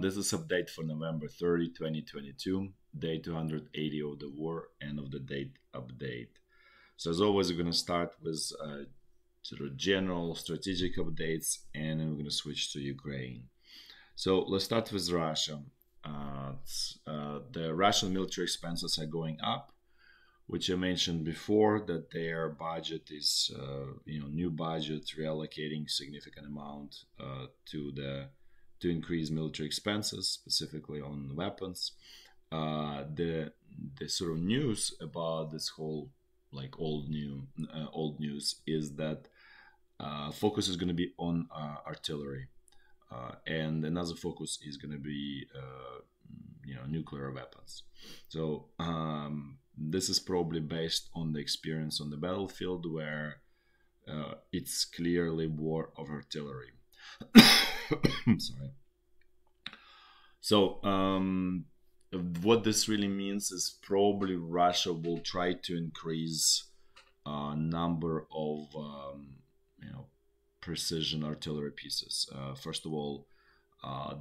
This is update for November 30, 2022, day 280 of the war, end of the date update. So as always, we're going to start with sort of general strategic updates, and then we're going to switch to Ukraine. So let's start with Russia. The Russian military expenses are going up, which I mentioned before, that their budget is, new budget, reallocating significant amount to increase military expenses, specifically on weapons. The sort of news about this whole old news is that focus is going to be on artillery, and another focus is going to be nuclear weapons. So this is probably based on the experience on the battlefield, where it's clearly war of artillery. Sorry. So what this really means is probably Russia will try to increase number of precision artillery pieces. First of all,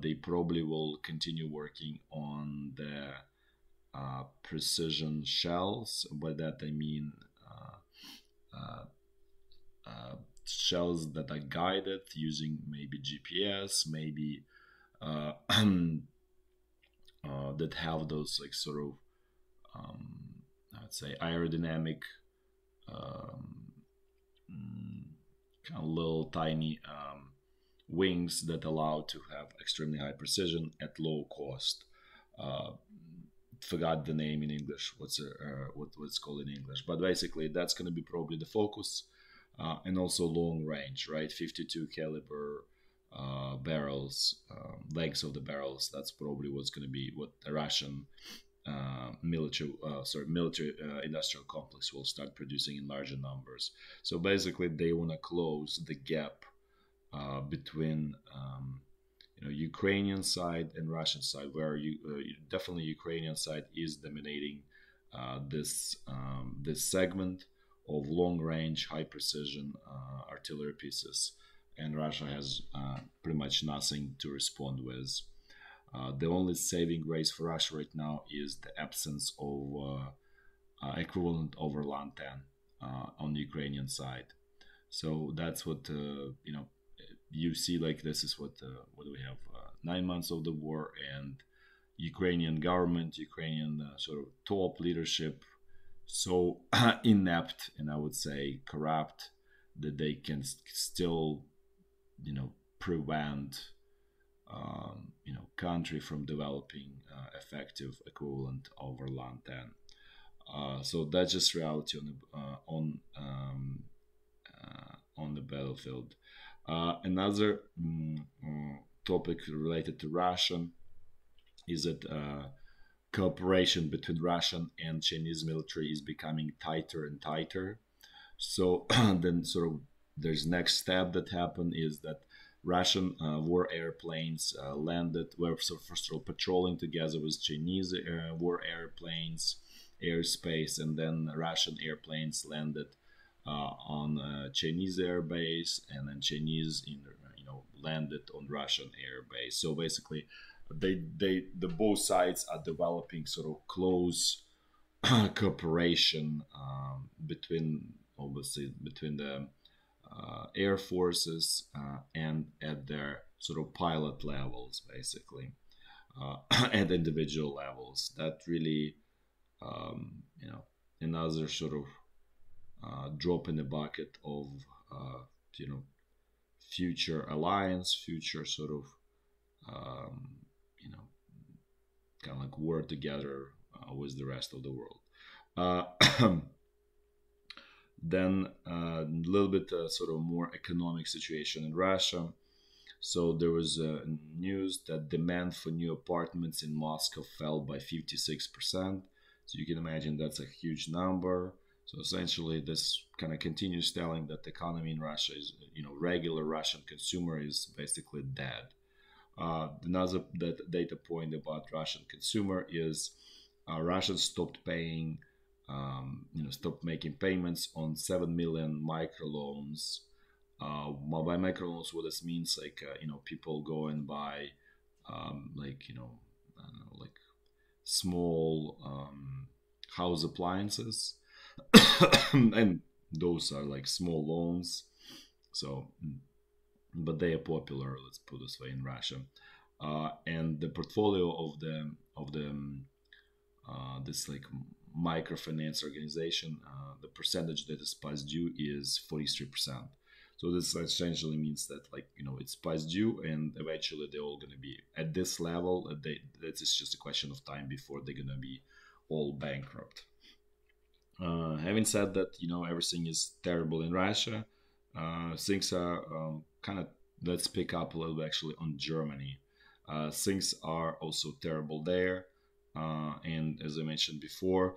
they probably will continue working on the precision shells. By that I mean shells that are guided using maybe GPS, maybe that have those I'd say aerodynamic kind of little tiny wings that allow to have extremely high precision at low cost. Forgot the name in English. What's called in English? But basically, that's going to be probably the focus, and also long range, right? 52 caliber barrels, lengths of the barrels. That's probably what's going to be what the Russian military industrial complex will start producing in larger numbers. So basically, they want to close the gap between Ukrainian side and Russian side, where definitely Ukrainian side is dominating this segment of long range, high precision artillery pieces, and Russia has pretty much nothing to respond with. The only saving grace for Russia right now is the absence of equivalent overland 10 on the Ukrainian side. So that's what you see. This is what do we have? 9 months of the war, and Ukrainian government, Ukrainian sort of top leadership, so inept and I would say corrupt that they can still prevent country from developing effective equivalent overland 10. So that's just reality on the battlefield. Another topic related to Russia is that cooperation between Russian and Chinese military is becoming tighter and tighter. So then there's next step that happened is that Russian war airplanes landed, were first of all patrolling together with Chinese war airplanes airspace, and then Russian airplanes landed on Chinese airbase, and then Chinese landed on Russian airbase. So basically, the both sides are developing sort of close cooperation between the air forces and at their sort of pilot levels, basically, at individual levels. That really, another sort of drop in the bucket of future alliance, future sort of kind of like work together with the rest of the world. Then a little bit sort of more economic situation in Russia. So there was news that demand for new apartments in Moscow fell by 56%. So you can imagine that's a huge number. So essentially, this kind of continues telling that the economy in Russia is, regular Russian consumer is basically dead. Another data point about Russian consumer is Russians stopped paying, stopped making payments on 7 million microloans. By microloans, what this means, people go and buy like I don't know, like small house appliances, and those are like small loans. So, but they are popular. Let's put this way in Russia, and the portfolio of the this like microfinance organization, the percentage that is past due is 43%. So this essentially means that it's past due, and eventually they're all going to be at this level. It's just a question of time before they're going to be all bankrupt. Having said that, everything is terrible in Russia. Things are kind of, let's pick up a little bit actually on Germany. Things are also terrible there. And as I mentioned before,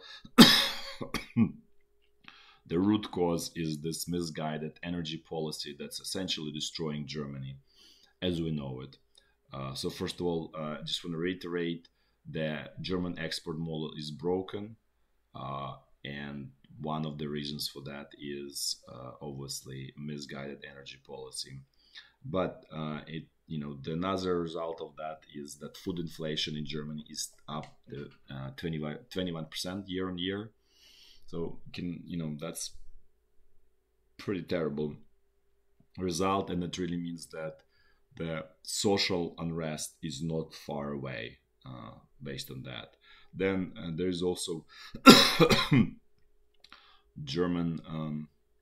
the root cause is this misguided energy policy that's essentially destroying Germany as we know it. So, first of all, I just want to reiterate that German export model is broken. And one of the reasons for that is obviously misguided energy policy. But the another result of that is that food inflation in Germany is up 21% year on year. So that's pretty terrible result, and it really means that the social unrest is not far away based on that. Then there's also German, I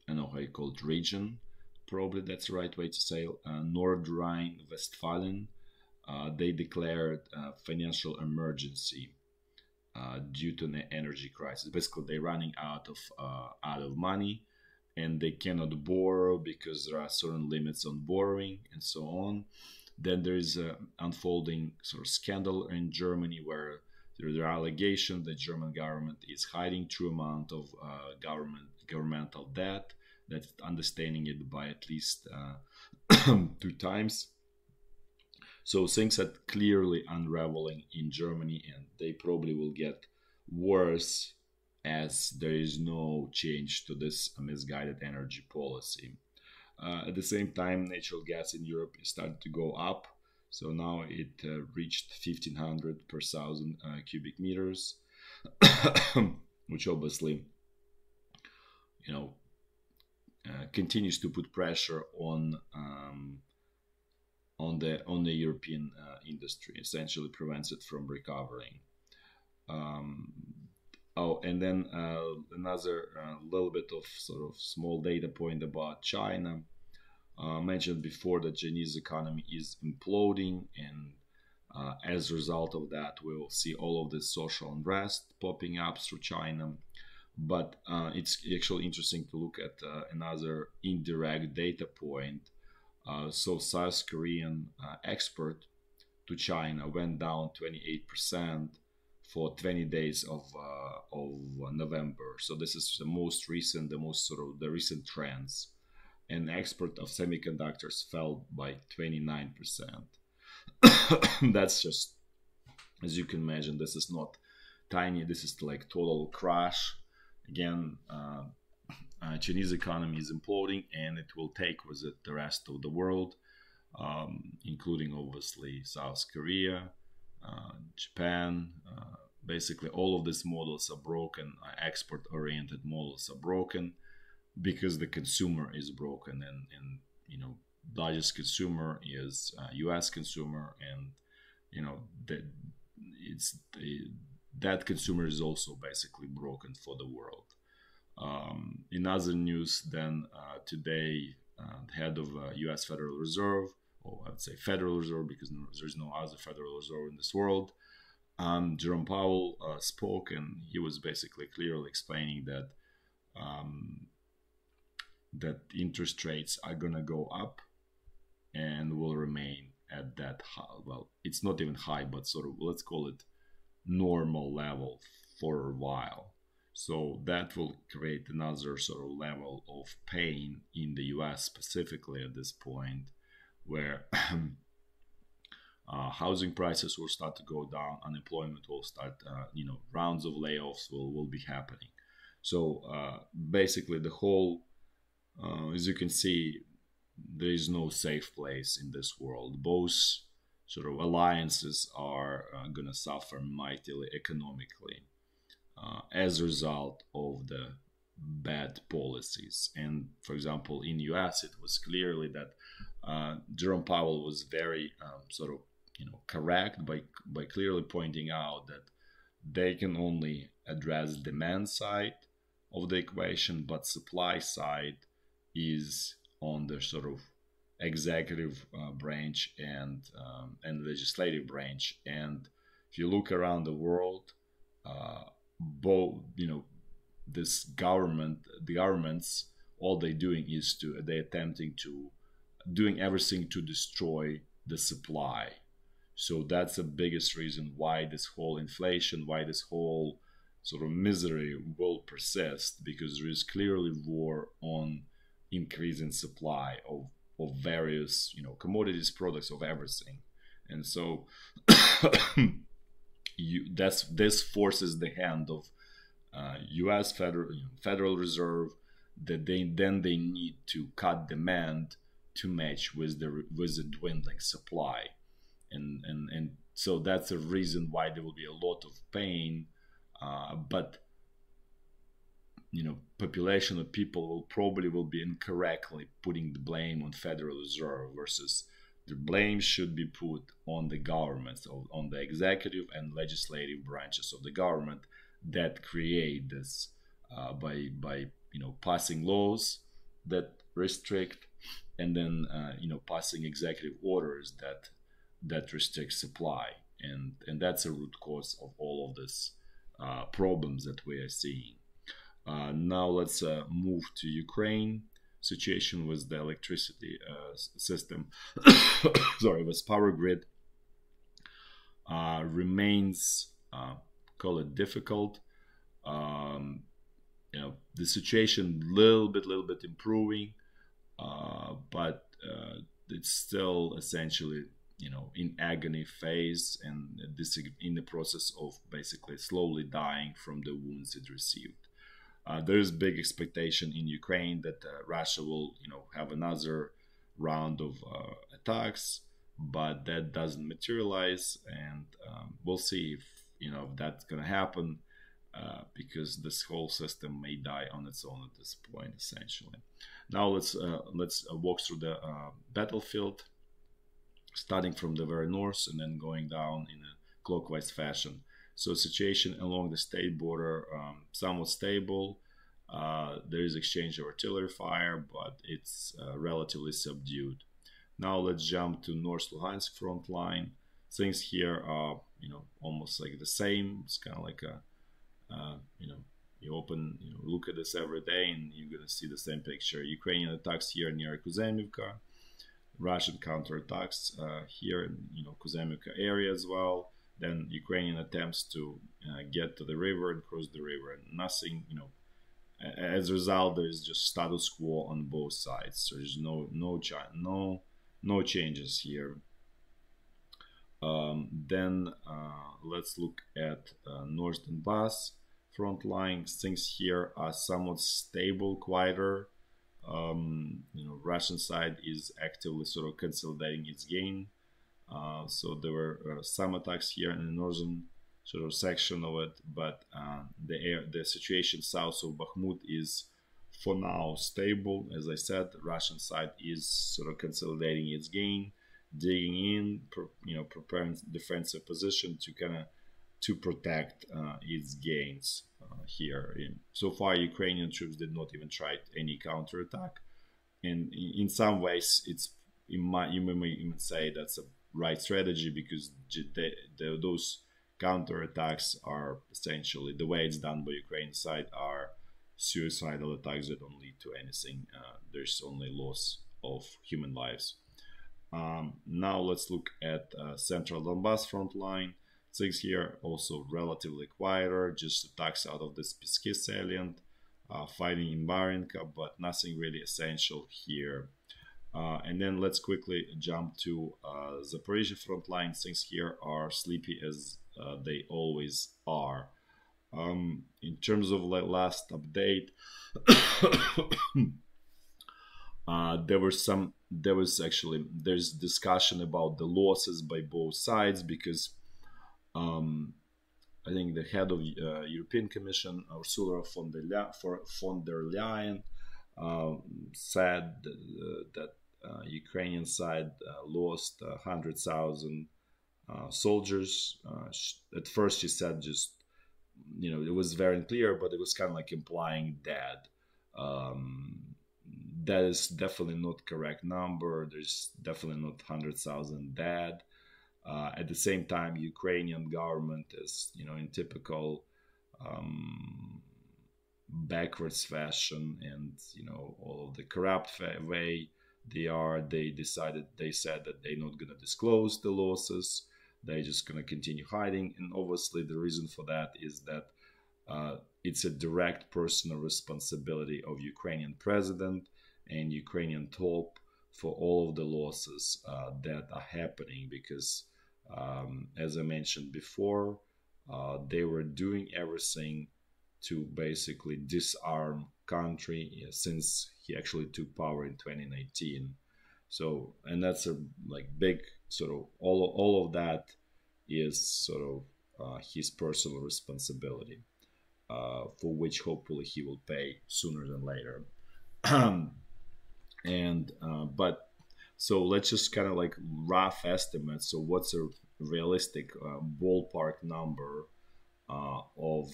don't know how you call it, region, probably that's the right way to say, North Rhine-Westphalen. They declared financial emergency due to the energy crisis. Basically, they're running out of money, and they cannot borrow because there are certain limits on borrowing and so on. Then there is an unfolding sort of scandal in Germany where there are allegations that German government is hiding true amount of governmental debt, that's understanding it by at least 2 times. So things are clearly unraveling in Germany, and they probably will get worse as there is no change to this misguided energy policy. At the same time, natural gas in Europe is starting to go up. So now it reached 1,500 per thousand cubic meters, which obviously, continues to put pressure on the European industry. Essentially, prevents it from recovering. And then another little bit of sort of small data point about China. Mentioned before that Chinese economy is imploding, and as a result of that, we will see all of this social unrest popping up through China. But it's actually interesting to look at another indirect data point. So South Korean export to China went down 28% for 20 days of November. So this is the most recent, the recent trends. And export of semiconductors fell by 29%. That's just, as you can imagine, this is not tiny. This is like total crash. Again, Chinese economy is imploding, and it will take with it the rest of the world, including obviously South Korea, Japan. Basically, all of these models are broken. Export-oriented models are broken because the consumer is broken, and largest consumer is U.S. consumer, and that that consumer is also basically broken for the world. In other news, then today, the head of U.S. Federal Reserve, or I would say Federal Reserve because there's no other Federal Reserve in this world, Jerome Powell spoke, and he was basically clearly explaining that that interest rates are gonna go up and will remain at that high. Well, it's not even high, but sort of, let's call it normal level for a while. So that will create another sort of level of pain in the US specifically at this point, where housing prices will start to go down, unemployment will start, rounds of layoffs will be happening. So basically the whole, as you can see, there is no safe place in this world. Both sort of alliances are going to suffer mightily economically as a result of the bad policies. And for example, in US, it was clearly that Jerome Powell was very sort of correct by clearly pointing out that they can only address demand side of the equation, but supply side is on the sort of executive branch and legislative branch. And if you look around the world, both this the governments, all they're doing is they're attempting to doing everything to destroy the supply. So that's the biggest reason why this whole inflation, why this whole sort of misery will persist, because there is clearly war on increasing supply of various commodities, products, of everything. And so this forces the hand of U.S. Federal Reserve, that they need to cut demand to match with the dwindling supply, and so that's a reason why there will be a lot of pain, but population of people will be incorrectly putting the blame on Federal Reserve, versus the blame should be put on the government, on the executive and legislative branches of the government that create this by passing laws that restrict, and then passing executive orders that restrict supply, and that's a root cause of all of this problems that we are seeing. Now let's move to Ukraine situation with the electricity system. Sorry, with power grid remains call it difficult. The situation little bit improving, but it's still essentially in agony phase, and this in the process of basically slowly dying from the wounds it received. There's big expectation in Ukraine that Russia will have another round of attacks, but that doesn't materialize, and we'll see if that's going to happen, because this whole system may die on its own at this point, essentially. Now let's walk through the battlefield, starting from the very north and then going down in a clockwise fashion. So situation along the state border, somewhat stable. There is exchange of artillery fire, but it's relatively subdued. Now let's jump to North Lugansk front line. Things here are almost like the same. It's kind of like a you look at this every day and you're gonna see the same picture. Ukrainian attacks here near Kuzemivka, Russian counterattacks here in Kuzemivka area as well. Then Ukrainian attempts to get to the river and cross the river, and nothing. As a result, there is just status quo on both sides. So there's no changes here. Then let's look at North Donbass front line. Things here are somewhat stable, quieter. Russian side is actively sort of consolidating its gain. So there were some attacks here in the northern sort of section of it, but the situation south of Bakhmut is for now stable. As I said, the Russian side is sort of consolidating its gain, digging in, preparing defensive position to protect its gains here. So far, Ukrainian troops did not even try any counterattack, and in some ways, you may even say that's a right strategy, because those counterattacks are essentially, the way it's done by Ukraine side, are suicidal attacks that don't lead to anything. There's only loss of human lives. Now let's look at central Donbass front line. Things here also relatively quieter, just attacks out of the Spitsky salient, fighting in Marinka, but nothing really essential here. And then let's quickly jump to Zaporizhya front line. Things here are sleepy as they always are. In terms of last update, There's discussion about the losses by both sides because um, I think the head of European Commission, Ursula von der Leyen, said that Ukrainian side lost 100,000 soldiers. At first, she said just, it was very unclear, but it was kind of like implying that. Um, that is definitely not correct number. There's definitely not 100,000 dead. At the same time, Ukrainian government is, in typical um, backwards fashion, and all of the corrupt way they said that they're not going to disclose the losses. They're just going to continue hiding, and obviously the reason for that is that it's a direct personal responsibility of Ukrainian president and Ukrainian top for all of the losses that are happening because, as I mentioned before, they were doing everything to basically disarm country since he actually took power in 2019. So, and that's a like big sort of all of that is sort of his personal responsibility, for which hopefully he will pay sooner than later. And but so let's just kind of like rough estimate. So what's a realistic ballpark number of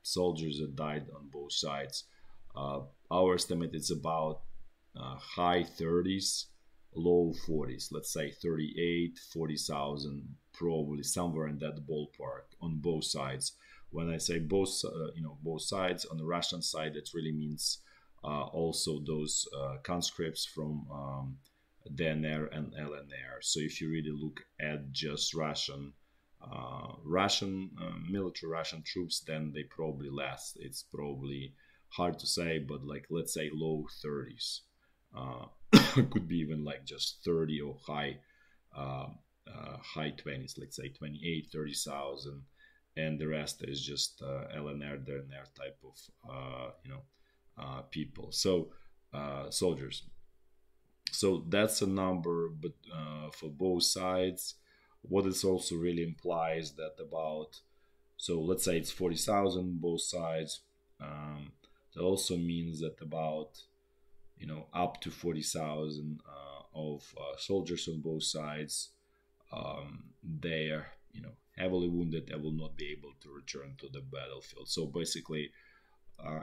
soldiers that died on both sides? Our estimate is about high 30s, low 40s. Let's say 38, 40,000, probably somewhere in that ballpark on both sides. When I say both, both sides, on the Russian side, it really means also those conscripts from DNR and LNR. So if you really look at just Russian military, Russian troops, then they probably less. It's probably hard to say, but like let's say low 30s. Could be even like just 30 or high 20s, let's say 28, 30,000, and the rest is just LNR, DNR type of people. So soldiers. So that's a number, but for both sides, what it also really implies that about, so let's say it's 40,000 both sides. That also means that about up to 40,000 of soldiers on both sides, they are heavily wounded and will not be able to return to the battlefield. So basically,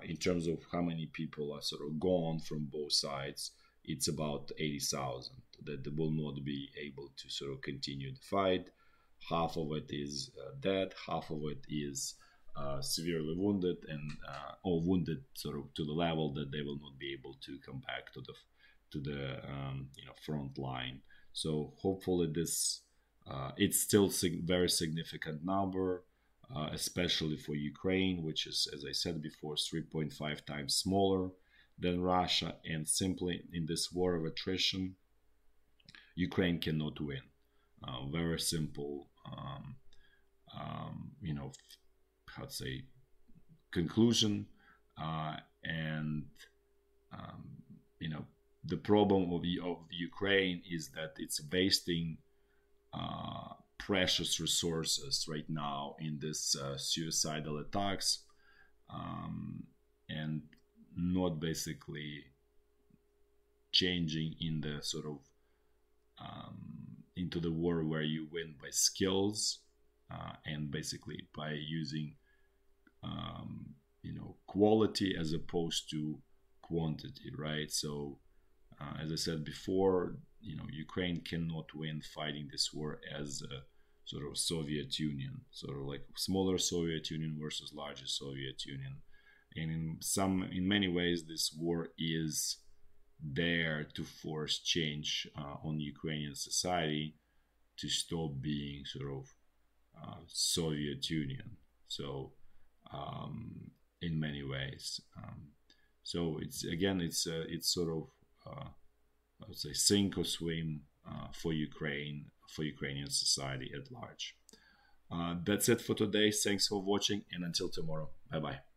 in terms of how many people are sort of gone from both sides, it's about 80,000 that will not be able to sort of continue the fight. Half of it is dead, half of it is severely wounded, and or wounded sort of to the level that they will not be able to come back to the front line. So hopefully this it's still very significant number, especially for Ukraine, which is, as I said before, 3.5 times smaller than Russia, and simply in this war of attrition, Ukraine cannot win. Very simple, how to say, conclusion. And the problem of Ukraine is that it's wasting precious resources right now in this suicidal attacks, and not basically changing in the sort of into the war where you win by skills, and basically by using quality as opposed to quantity, right? So as I said before, Ukraine cannot win fighting this war as a sort of Soviet Union, sort of like smaller Soviet Union versus larger Soviet Union. And in many ways, this war is there to force change on Ukrainian society to stop being sort of Soviet Union. So in many ways, so it's sort of I would say sink or swim for Ukrainian society at large. That's it for today. Thanks for watching, and until tomorrow, bye bye.